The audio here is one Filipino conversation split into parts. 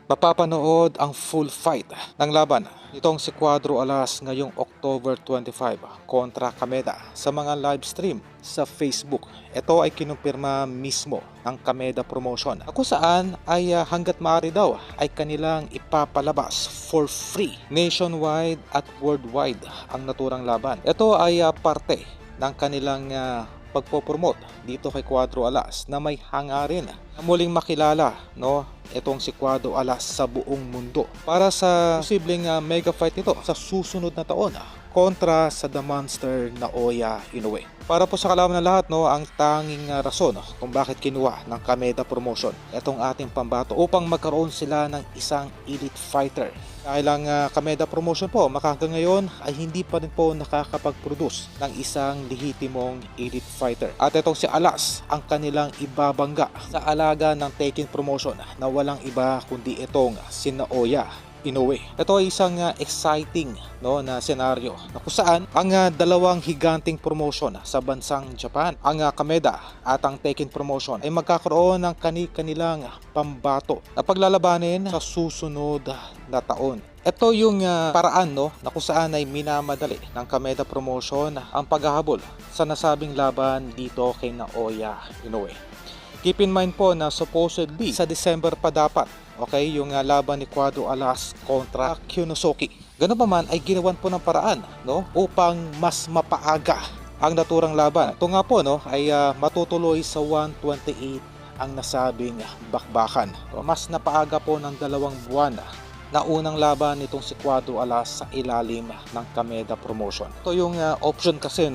Mapapanood ang full fight ng laban nitong si Cuadro Alas ngayong October 25 kontra Kameda sa mga live stream sa Facebook. Ito ay kinumpirma mismo ng Kameda Promotion kung saan ay hanggat maaari daw ay kanilang ipapalabas for free nationwide at worldwide ang naturang laban. Ito ay parte ng kanilang pagpopromote dito kay Cuadro Alas na may hangarin na muling makilala itong si Cuadro Alas sa buong mundo para sa posibleng mega fight nito sa susunod na taon kontra sa The Monster Naoya Inoue. Para po sa kalaman ng lahat, ang tanging rason kung bakit kinuha ng Kameda Promotion itong ating pambato upang magkaroon sila ng isang elite fighter. Dahil ang Kameda Promotion po hanggang ngayon ay hindi pa rin po nakakapag-produce ng isang lehitimong elite fighter. At itong si Alas ang kanilang ibabangga sa alaga ng Taken Promotion na walang iba kundi itong si Naoya Inoue. Ito ay isang exciting na senaryo na kung saan ang dalawang higanting promotion sa bansang Japan, ang Kameda at ang Taken Promotion ay magkakaroon ng kanilang pambato na paglalabanin sa susunod na taon. Ito yung paraan na kung saan ay minamadali ng Kameda Promotion ang paghahabol sa nasabing laban dito kay Naoya Inoue. Keep in mind po na supposedly sa December pa dapat yung laban ni Cuadro Alas kontra Kyonosuke. Ganun pa man ay ginawan po ng paraan upang mas mapaaga ang naturang laban. Ito nga po ay matutuloy sa 128 ang nasabing bakbakan. Mas napaaga po ng 2 buwan na unang laban nitong si Cuadro Alas sa ilalim ng Kameda Promotion. Ito yung option kasi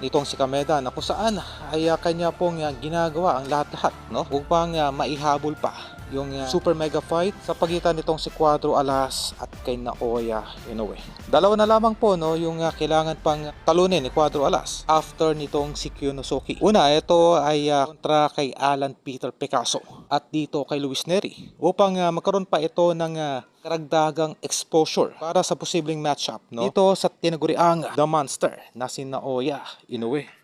nitong si Kameda na kung saan ay kanya pong ginagawa ang lahat-lahat upang maihabol pa yung super mega fight sa pagitan nitong si Cuadro Alas at kay Naoya Inoue. Dalawa na lamang po yung kailangan pang talunin ni Cuadro Alas after nitong si Kyonosuke. Una, ito ay kontra kay Alan Peter Picasso at dito kay Luis Neri upang magkaroon pa ito ng karagdagang exposure para sa posibleng matchup dito sa tinaguriang The Monster na si Naoya Inoue.